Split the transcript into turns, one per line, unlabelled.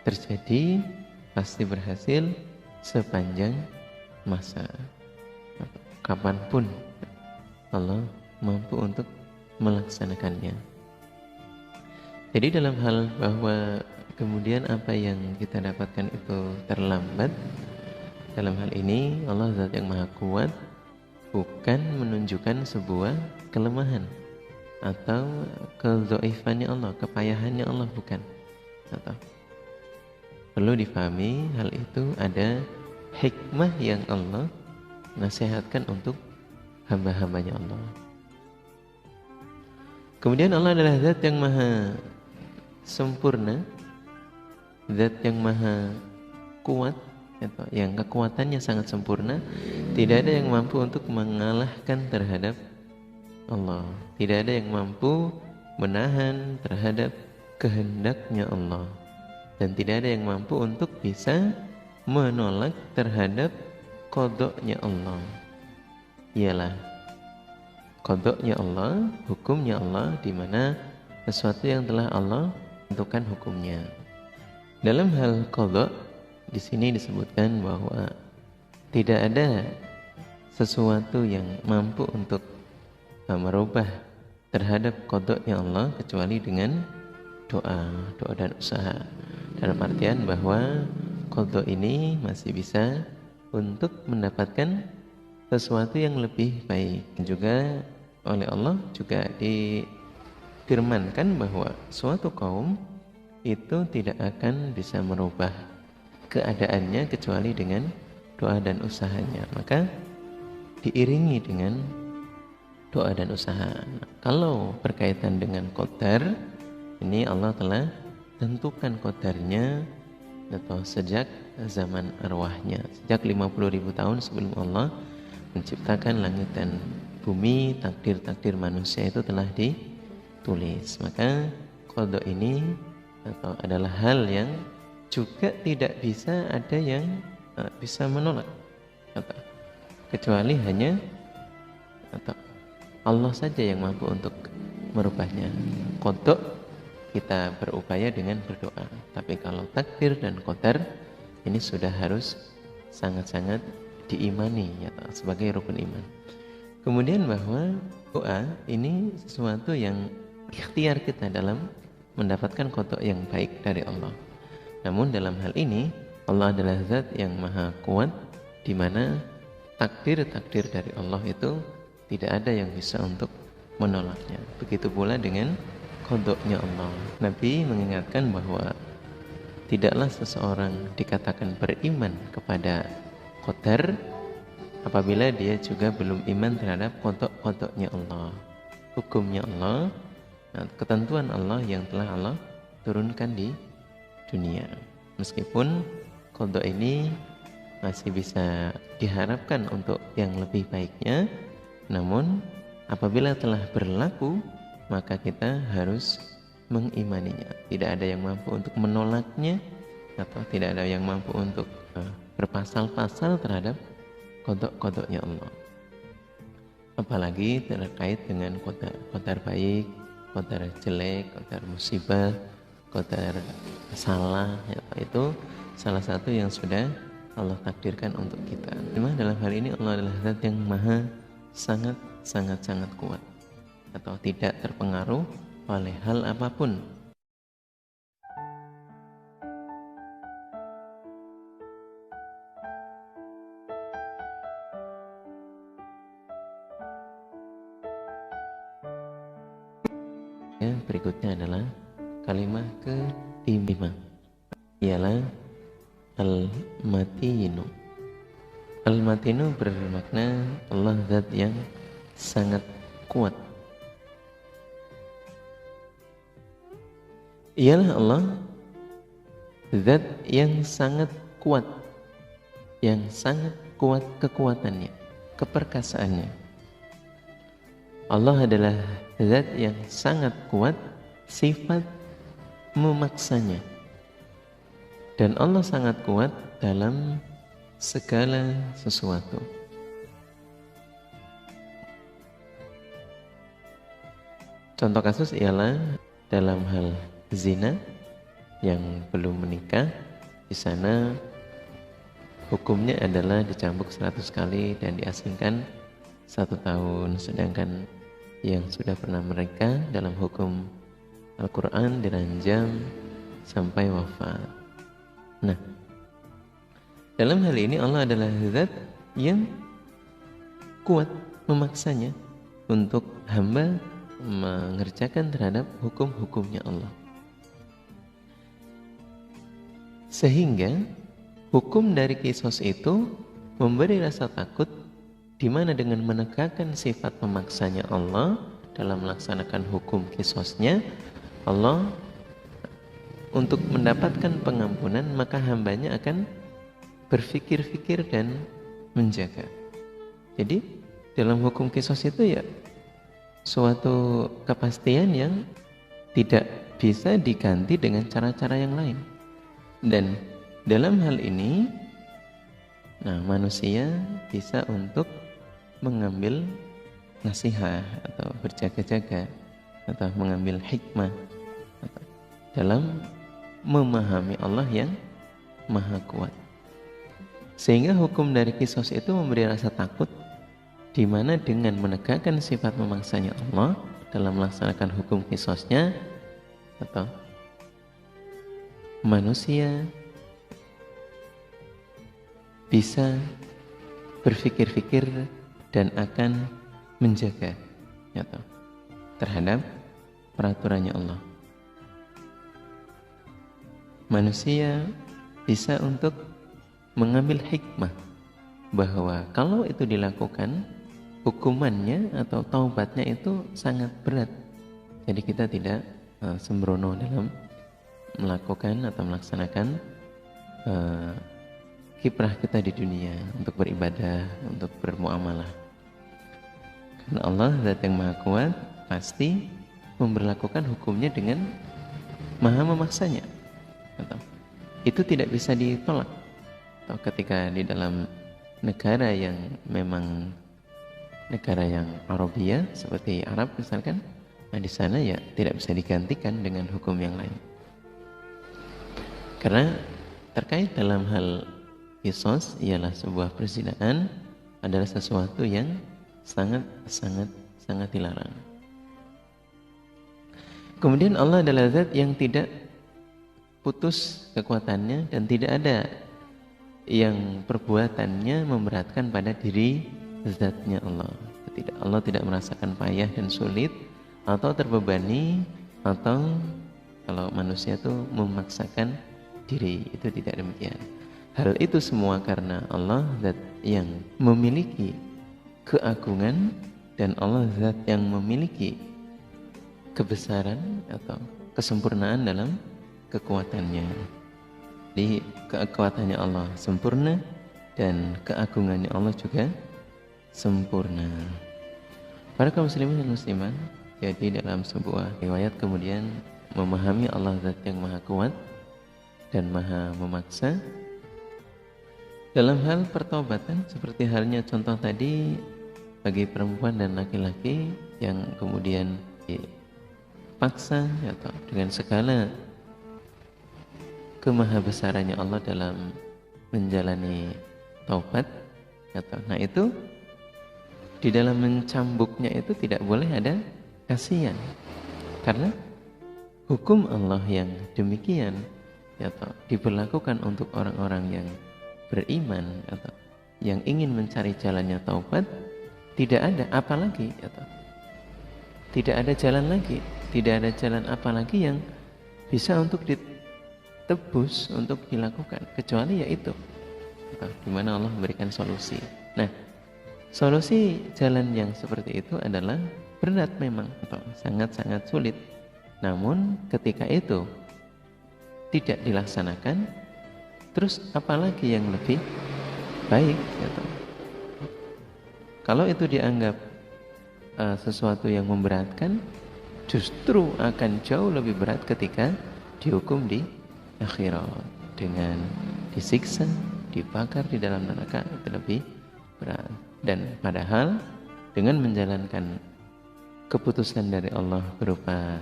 terjadi pasti berhasil sepanjang masa. Kapanpun Allah mampu untuk melaksanakannya. Jadi dalam hal bahwa kemudian apa yang kita dapatkan itu terlambat, dalam hal ini Allah Zat yang Maha Kuat bukan menunjukkan sebuah kelemahan atau kedhaifannya Allah, kepayahannya Allah, bukan. Atau perlu difahami hal itu ada hikmah yang Allah nasihatkan untuk hamba-hambanya Allah. Kemudian Allah adalah zat yang maha sempurna, zat yang maha kuat, yang kekuatannya sangat sempurna. Tidak ada yang mampu untuk mengalahkan terhadap Allah. Tidak ada yang mampu menahan terhadap kehendaknya Allah. Dan tidak ada yang mampu untuk bisa menolak terhadap qadha-nya Allah. Ialah qadha-nya Allah, hukumnya Allah, di mana sesuatu yang telah Allah tentukan hukumnya. Dalam hal qadha di sini disebutkan bahwa tidak ada sesuatu yang mampu untuk merubah terhadap qadha-nya Allah kecuali dengan doa dan usaha. Dalam artian bahwa qadha ini masih bisa untuk mendapatkan sesuatu yang lebih baik. Juga oleh Allah juga difirmankan bahwa suatu kaum itu tidak akan bisa merubah keadaannya kecuali dengan doa dan usahanya. Maka diiringi dengan doa dan usaha. Kalau berkaitan dengan qadar, ini Allah telah tentukan qadarnya atau sejak zaman arwahnya, sejak 50.000 tahun sebelum Allah menciptakan langit dan bumi, takdir-takdir manusia itu telah ditulis. Maka qadha ini atau adalah hal yang juga tidak bisa ada yang bisa menolak, atau kecuali hanya atau Allah saja yang mampu untuk merubahnya. Qadha kita berupaya dengan berdoa, tapi kalau takdir dan qadar ini sudah harus sangat-sangat diimani ya, sebagai rukun iman. Kemudian bahwa doa ini sesuatu yang ikhtiar kita dalam mendapatkan qadha yang baik dari Allah. Namun dalam hal ini Allah adalah zat yang maha kuat, di mana takdir-takdir dari Allah itu tidak ada yang bisa untuk menolaknya. Begitu pula dengan qadha-nya Allah. Nabi mengingatkan bahwa tidaklah seseorang dikatakan beriman kepada qadar apabila dia juga belum iman terhadap qadha-nya Allah, hukumnya Allah, ketentuan Allah yang telah Allah turunkan di dunia. Meskipun qadha ini masih bisa diharapkan untuk yang lebih baiknya, namun apabila telah berlaku maka kita harus mengimaninya. Tidak ada yang mampu untuk menolaknya, atau tidak ada yang mampu untuk berpasal-pasal terhadap qadha-qadha-nya Allah. Apalagi terkait dengan qadar baik, qadar jelek, qadar musibah, qadar salah, itu salah satu yang sudah Allah takdirkan untuk kita. Cuma dalam hal ini Allah adalah zat yang maha sangat kuat, atau tidak terpengaruh oleh hal apapun. Berikutnya adalah kalimat ke-5, ialah Al-Matinu. Al-Matinu bermakna Allah zat yang sangat kuat. Ialah Allah zat yang sangat kuat, yang sangat kuat kekuatannya, keperkasaannya. Allah adalah zat yang sangat kuat, sifat memaksanya. Dan Allah sangat kuat dalam segala sesuatu. Contoh kasus ialah dalam hal zina, yang belum menikah, di sana hukumnya adalah dicambuk 100 kali dan diasingkan 1 tahun. Sedangkan yang sudah pernah menikah dalam hukum Al-Quran diranjam sampai wafat. Nah, dalam hal ini Allah adalah zat yang kuat memaksanya untuk hamba mengerjakan terhadap hukum-hukumnya Allah. Sehingga hukum dari kisos itu memberi rasa takut, di mana dengan menegakkan sifat memaksanya Allah dalam melaksanakan hukum kisosnya, Allah untuk mendapatkan pengampunan maka hambanya akan berfikir-fikir dan menjaga. Jadi dalam hukum kisos itu ya suatu kepastian yang tidak bisa diganti dengan cara-cara yang lain. Dan dalam hal ini manusia bisa untuk mengambil nasihat atau berjaga-jaga atau mengambil hikmah dalam memahami Allah yang maha kuat. Sehingga hukum dari kisos itu memberi rasa takut, di mana dengan menegakkan sifat memaksanya Allah dalam melaksanakan hukum kisosnya, atau manusia bisa berfikir-fikir dan akan menjaga terhadap peraturannya Allah. Manusia bisa untuk mengambil hikmah bahwa kalau itu dilakukan, hukumannya atau taubatnya itu sangat berat. Jadi kita tidak sembrono dalam melakukan atau melaksanakan kiprah kita di dunia untuk beribadah, untuk bermuamalah. Karena Allah zat yang maha kuat pasti memberlakukan hukumnya dengan maha memaksanya. Itu tidak bisa ditolak. Atau ketika di dalam negara yang memang negara yang Arabia seperti Arab misalkan, di sana ya tidak bisa digantikan dengan hukum yang lain. Karena terkait dalam hal kisos ialah sebuah perzinahan adalah sesuatu yang sangat dilarang. Kemudian Allah adalah zat yang tidak putus kekuatannya dan tidak ada yang perbuatannya memberatkan pada diri zatnya Allah. Allah tidak merasakan payah dan sulit atau terbebani, atau kalau manusia itu memaksakan diri, itu tidak demikian. Hal itu semua karena Allah zat yang memiliki keagungan dan Allah zat yang memiliki kebesaran atau kesempurnaan dalam kekuatannya. Jadi kekuatannya Allah sempurna dan keagungannya Allah juga sempurna. Para kaum muslimin dan muslimat, jadi dalam sebuah riwayat kemudian memahami Allah zat yang maha kuat dan maha memaksa dalam hal pertobatan, seperti halnya contoh tadi bagi perempuan dan laki-laki yang kemudian dipaksa atau dengan segala kemahabesarannya Allah dalam menjalani taubat. Nah itu di dalam mencambuknya itu tidak boleh ada kasihan, karena hukum Allah yang demikian diberlakukan untuk orang-orang yang beriman atau yang ingin mencari jalannya taubat. Tidak ada apa lagi tidak ada jalan lagi, tidak ada jalan apa lagi yang bisa untuk ditebus, untuk dilakukan, kecuali yaitu di mana Allah memberikan solusi. Nah, solusi jalan yang seperti itu adalah berat memang, atau sangat-sangat sulit. Namun ketika itu tidak dilaksanakan, terus apalagi yang lebih baik? Kalau itu dianggap sesuatu yang memberatkan, justru akan jauh lebih berat ketika dihukum di akhirat dengan disiksa, dibakar di dalam neraka, itu lebih berat. Dan padahal dengan menjalankan keputusan dari Allah berupa